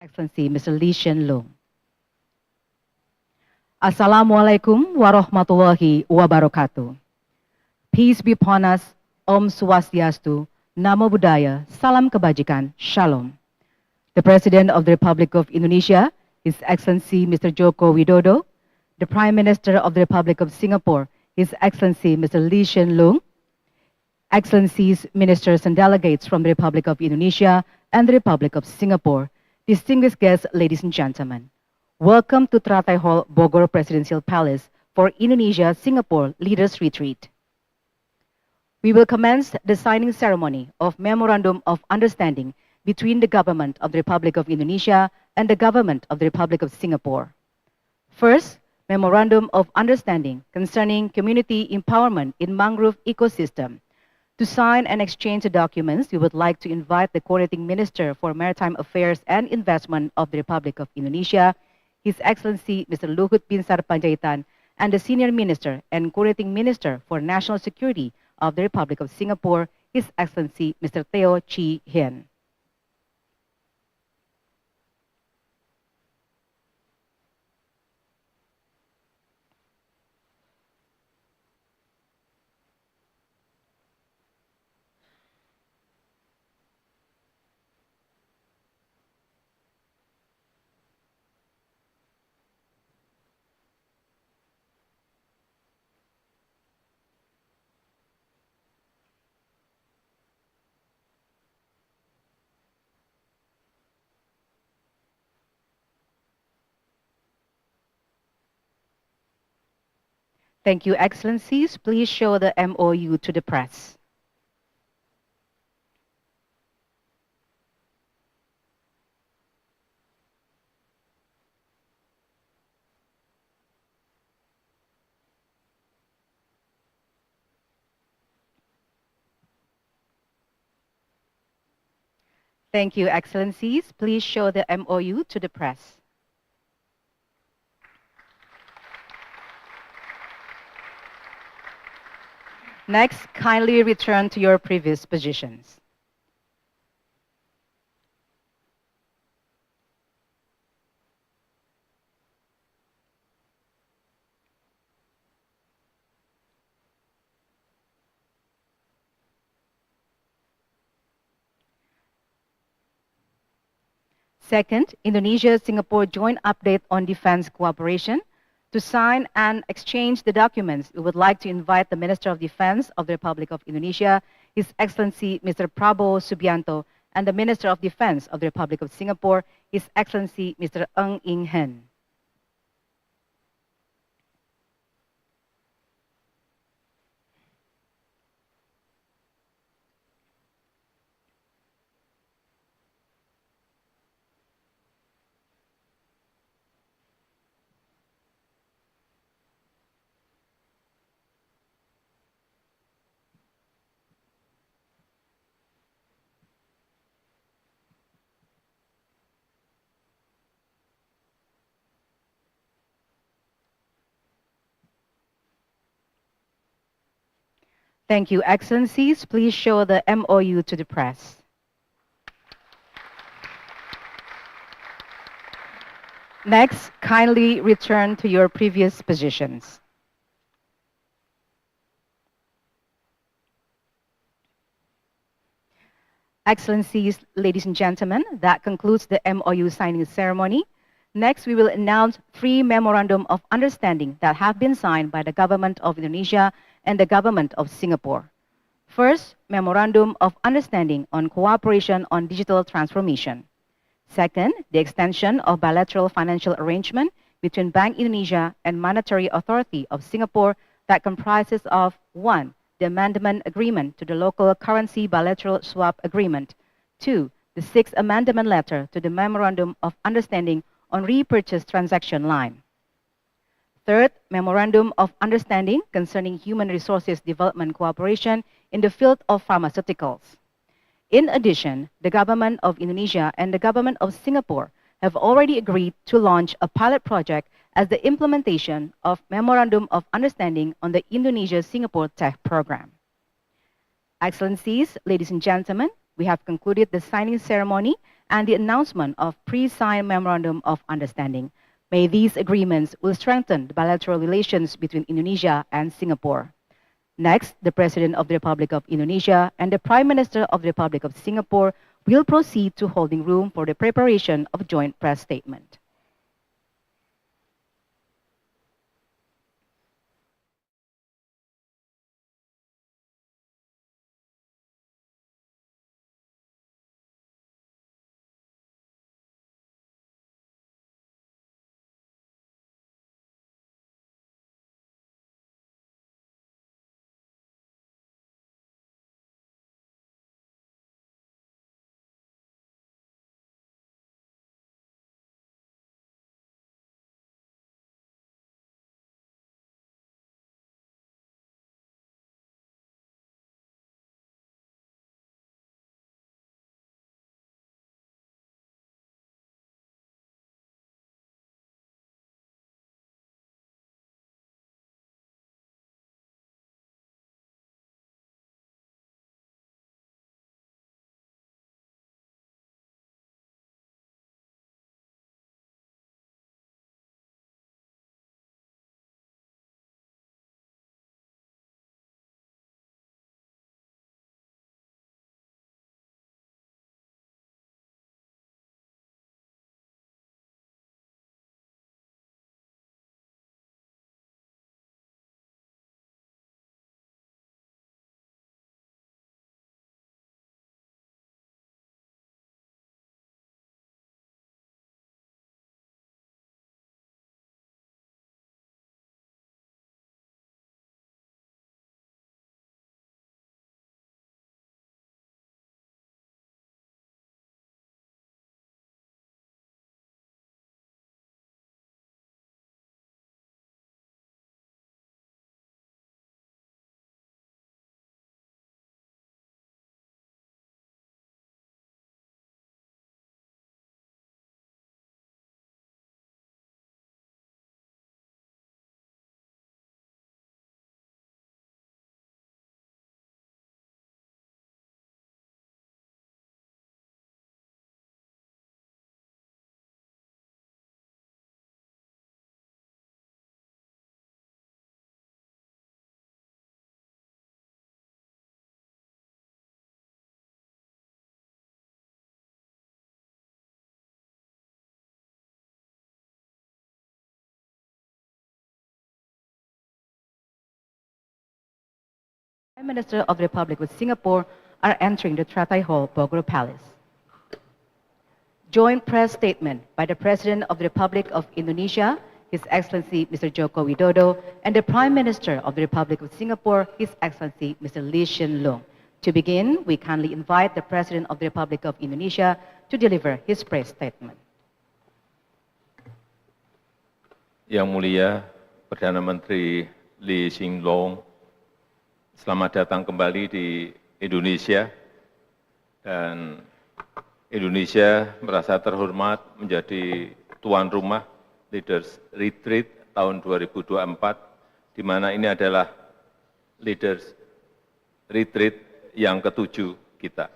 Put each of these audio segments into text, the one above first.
Excellency Mr. Lee Hsien Loong. Assalamualaikum warahmatullahi wabarakatuh. Peace be upon us, Om Swastiastu, Namo Buddhaya, Salam Kebajikan, Shalom. The President of the Republic of Indonesia, His Excellency Mr. Joko Widodo, the Prime Minister of the Republic of Singapore, His Excellency Mr. Lee Hsien Loong, Excellencies, Ministers and Delegates from the Republic of Indonesia and the Republic of Singapore, distinguished guests, ladies and gentlemen. Welcome to Teratai Hall, Bogor Presidential Palace for Indonesia-Singapore Leaders Retreat. We will commence the signing ceremony of Memorandum of Understanding between the Government of the Republic of Indonesia and the Government of the Republic of Singapore. First, Memorandum of Understanding concerning Community Empowerment in Mangrove Ecosystem. To sign and exchange the documents, we would like to invite the Coordinating Minister for Maritime Affairs and Investment of the Republic of Indonesia, His Excellency Mr. Luhut Binsar Panjaitan, and the Senior Minister and Coordinating Minister for National Security of the Republic of Singapore, His Excellency Mr. Theo Chi Hien. Thank you, Excellencies. Please show the MOU to the press. Thank you, Excellencies. Please show the MOU to the press. Next, kindly return to your previous positions. Second, Indonesia-Singapore Joint Update on Defense Cooperation. To sign and exchange the documents, we would like to invite the Minister of Defense of the Republic of Indonesia, His Excellency Mr. Prabowo Subianto, and the Minister of Defense of the Republic of Singapore, His Excellency Mr. Ng Eng Hen. Thank you, Excellencies. Please show the MOU to the press. Next, kindly return to your previous positions. Excellencies, ladies and gentlemen, that concludes the MOU signing ceremony. Next, we will announce 3 Memorandum of Understanding that have been signed by the Government of Indonesia and the Government of Singapore. First, Memorandum of Understanding on Cooperation on Digital Transformation. Second, the extension of bilateral financial arrangement between Bank Indonesia and Monetary Authority of Singapore that comprises of 1. The amendment agreement to the local currency bilateral swap agreement. 2. The 6th amendment letter to the Memorandum of Understanding on repurchase transaction line. Third, Memorandum of Understanding concerning Human Resources Development Cooperation in the field of pharmaceuticals. In addition, the Government of Indonesia and the Government of Singapore have already agreed to launch a pilot project as the implementation of Memorandum of Understanding on the Indonesia-Singapore Tech Program. Excellencies, ladies and gentlemen, we have concluded the signing ceremony and the announcement of pre-signed Memorandum of Understanding. May these agreements will strengthen the bilateral relations between Indonesia and Singapore. Next, the President of the Republic of Indonesia and the Prime Minister of the Republic of Singapore will proceed to holding room for the preparation of joint press statement. Prime Minister of the Republic of Singapore are entering the Teratai Hall, Bogor Palace. Joint press statement by the President of the Republic of Indonesia, His Excellency Mr. Jokowi Widodo, and the Prime Minister of the Republic of Singapore, His Excellency Mr. Lee Hsien Loong. To begin, we kindly invite the President of the Republic of Indonesia to deliver his press statement. Yang Mulia Perdana Menteri Lee Hsien Loong, selamat datang kembali di Indonesia, dan Indonesia merasa terhormat menjadi tuan rumah Leaders Retreat tahun 2024, di mana ini adalah Leaders Retreat yang ke-7 kita,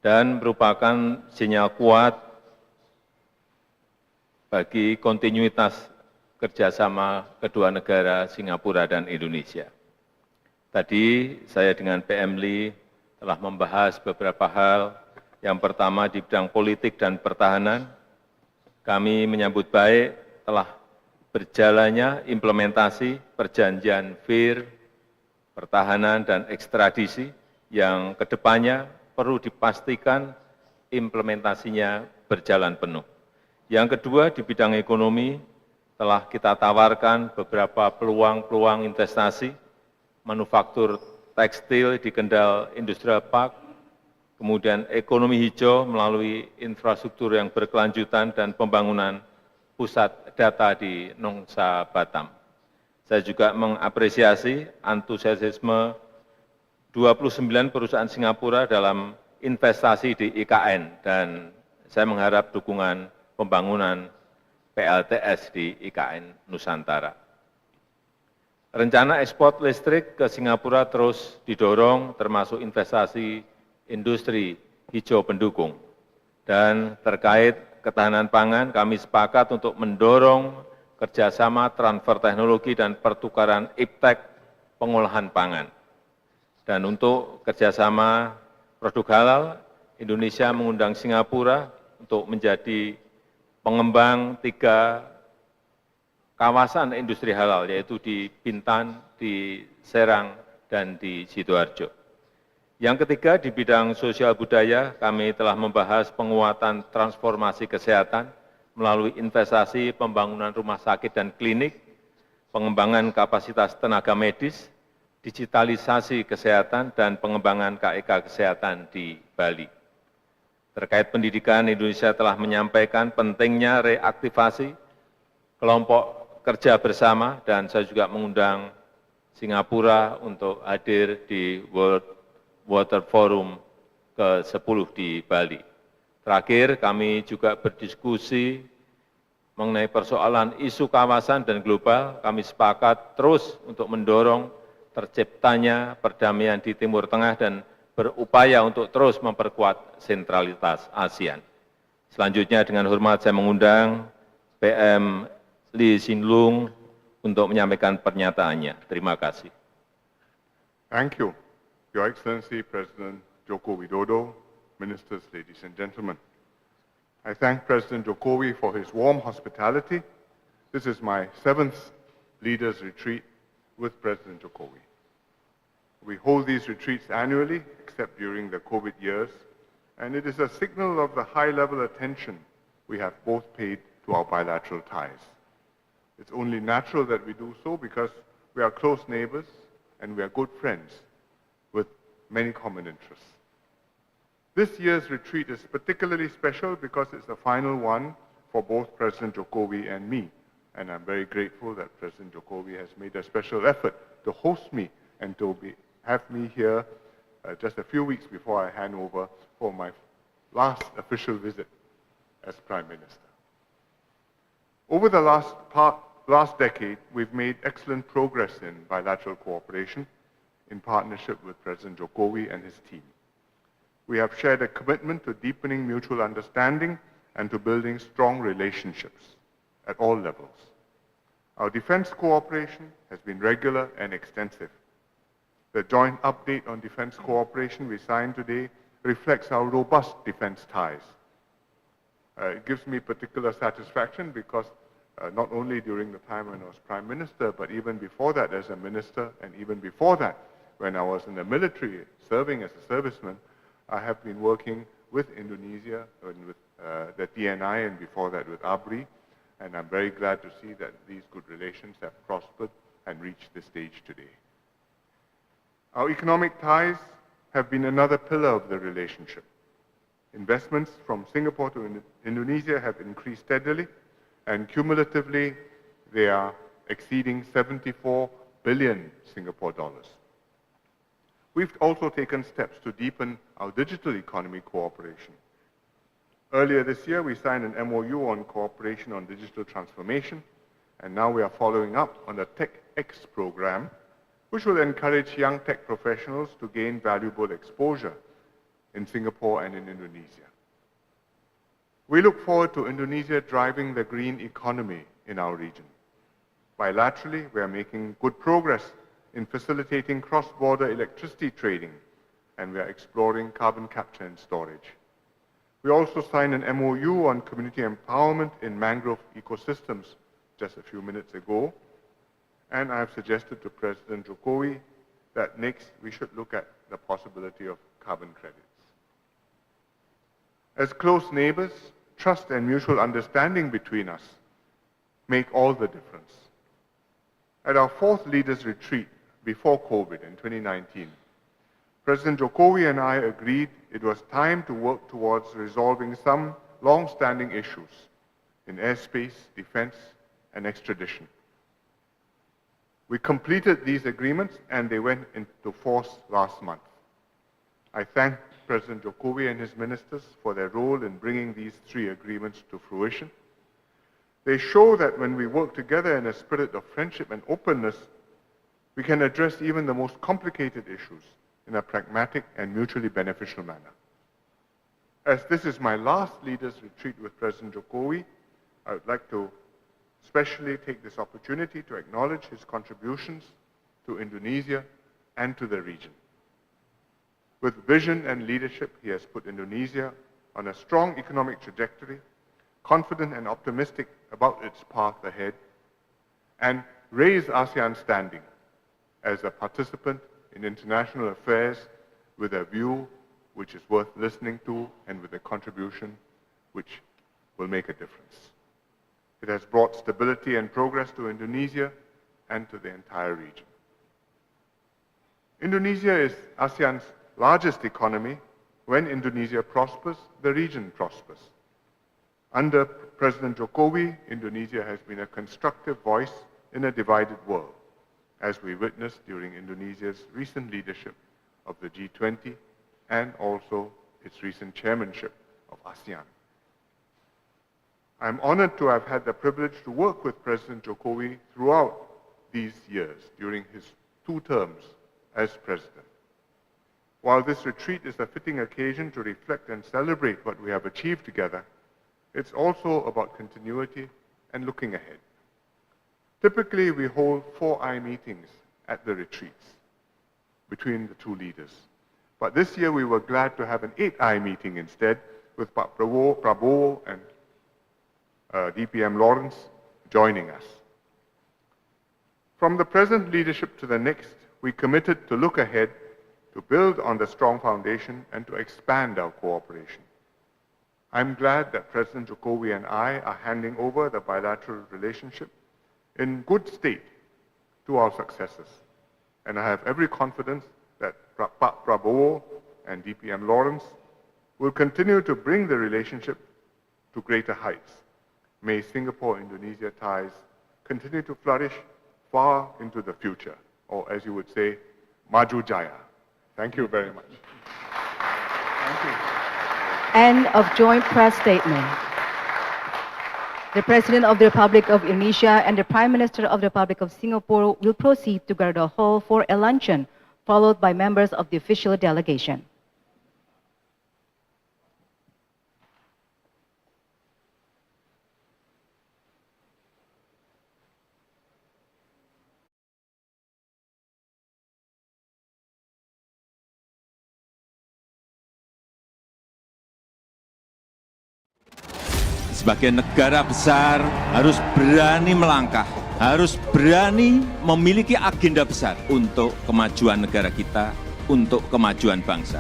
dan merupakan sinyal kuat bagi kontinuitas kerjasama kedua negara Singapura dan Indonesia. Tadi saya dengan PM Lee telah membahas beberapa hal. Yang pertama di bidang politik dan pertahanan, kami menyambut baik telah berjalannya implementasi perjanjian VIR, pertahanan dan ekstradisi yang kedepannya perlu dipastikan implementasinya berjalan penuh. Yang kedua di bidang ekonomi telah kita tawarkan beberapa peluang-peluang investasi, manufaktur tekstil di Kendal Industrial Park, kemudian ekonomi hijau melalui infrastruktur yang berkelanjutan dan pembangunan pusat data di Nongsa Batam. Saya juga mengapresiasi antusiasme 29 perusahaan Singapura dalam investasi di IKN, dan saya mengharap dukungan pembangunan PLTS di IKN Nusantara. Rencana ekspor listrik ke Singapura terus didorong, termasuk investasi industri hijau pendukung. Dan terkait ketahanan pangan, kami sepakat untuk mendorong kerjasama transfer teknologi dan pertukaran iptek pengolahan pangan. Dan untuk kerjasama produk halal, Indonesia mengundang Singapura untuk menjadi pengembang 3 kawasan industri halal, yaitu di Bintan, di Serang, dan di Sidoarjo. Yang ketiga, di bidang sosial budaya, kami telah membahas penguatan transformasi kesehatan melalui investasi pembangunan rumah sakit dan klinik, pengembangan kapasitas tenaga medis, digitalisasi kesehatan, dan pengembangan KEK kesehatan di Bali. Terkait pendidikan, Indonesia telah menyampaikan pentingnya reaktivasi kelompok kerja bersama, dan saya juga mengundang Singapura untuk hadir di World Water Forum ke-10 di Bali. Terakhir, kami juga berdiskusi mengenai persoalan isu kawasan dan global. Kami sepakat terus untuk mendorong terciptanya perdamaian di Timur Tengah dan berupaya untuk terus memperkuat sentralitas ASEAN. Selanjutnya dengan hormat saya mengundang PM Lee Hsien Loong untuk menyampaikan pernyataannya. Terima kasih. Thank you, Your Excellency President Joko Widodo, Ministers, ladies and gentlemen. I thank President Jokowi for his warm hospitality. This is my 7th Leaders Retreat with President Jokowi. We hold these retreats annually, except during the COVID years, and it is a signal of the high-level attention we have both paid to our bilateral ties. It's only natural that we do so because we are close neighbors and we are good friends with many common interests. This year's retreat is particularly special because it's the final one for both President Jokowi and me, and I'm very grateful that President Jokowi has made a special effort to host me and to have me here just a few weeks before I hand over for my last official visit as Prime Minister. Over the last decade, we've made excellent progress in bilateral cooperation in partnership with President Jokowi and his team. We have shared a commitment to deepening mutual understanding and to building strong relationships at all levels. Our defense cooperation has been regular and extensive. The joint update on defense cooperation we signed today reflects our robust defense ties. It gives me particular satisfaction because not only during the time when I was Prime Minister, but even before that as a minister, and even before that when I was in the military serving as a serviceman, I have been working with Indonesia and with the TNI, and before that with ABRI, and I'm very glad to see that these good relations have prospered and reached this stage today. Our economic ties have been another pillar of the relationship. Investments from Singapore to Indonesia have increased steadily, and cumulatively they are exceeding 74 billion Singapore dollars. We've also taken steps to deepen our digital economy cooperation. Earlier this year, we signed an MOU on cooperation on digital transformation, and now we are following up on the TechX program, which will encourage young tech professionals to gain valuable exposure in Singapore and in Indonesia. We look forward to Indonesia driving the green economy in our region. Bilaterally, we are making good progress in facilitating cross-border electricity trading, and we are exploring carbon capture and storage. We also signed an MOU on community empowerment in mangrove ecosystems just a few minutes ago, and I have suggested to President Jokowi that next we should look at the possibility of carbon credits. As close neighbors, trust and mutual understanding between us make all the difference. At our 4th Leaders Retreat before COVID in 2019, President Jokowi and I agreed it was time to work towards resolving some long-standing issues in airspace, defense, and extradition. We completed these agreements and they went into force last month. I thank President Jokowi and his ministers for their role in bringing these 3 agreements to fruition. They show that when we work together in a spirit of friendship and openness, we can address even the most complicated issues in a pragmatic and mutually beneficial manner. As this is my last leaders retreat with President Jokowi, I would like to especially take this opportunity to acknowledge his contributions to Indonesia and to the region. With vision and leadership, he has put Indonesia on a strong economic trajectory, confident and optimistic about its path ahead, and raised ASEAN's standing as a participant in international affairs with a view which is worth listening to and with a contribution which will make a difference. It has brought stability and progress to Indonesia and to the entire region. Indonesia is ASEAN's largest economy. When Indonesia prospers, the region prospers. Under President Jokowi, Indonesia has been a constructive voice in a divided world, as we witnessed during Indonesia's recent leadership of the G20 and also its recent chairmanship of ASEAN. I'm honored to have had the privilege to work with President Jokowi throughout these years during his 2 terms as president. While this retreat is a fitting occasion to reflect and celebrate what we have achieved together, it's also about continuity and looking ahead. Typically, we hold 4-eye meetings at the retreats between the 2 leaders. But this year, we were glad to have an 8-eye meeting instead, with Pak Prabowo and DPM Lawrence joining us. From the present leadership to the next, we committed to look ahead, to build on the strong foundation, and to expand our cooperation. I'm glad that President Jokowi and I are handing over the bilateral relationship in good state to our successors. And I have every confidence that Pak Prabowo and DPM Lawrence will continue to bring the relationship to greater heights. May Singapore-Indonesia ties continue to flourish far into the future, or as you would say, Maju Jaya. Thank you very much. Thank you. End of joint press statement. The President of the Republic of Indonesia and the Prime Minister of the Republic of Singapore will proceed to Garda Hall for a luncheon, followed by members of the official delegation. Sebagai negara besar harus berani melangkah, harus berani memiliki agenda besar untuk kemajuan negara kita, untuk kemajuan bangsa.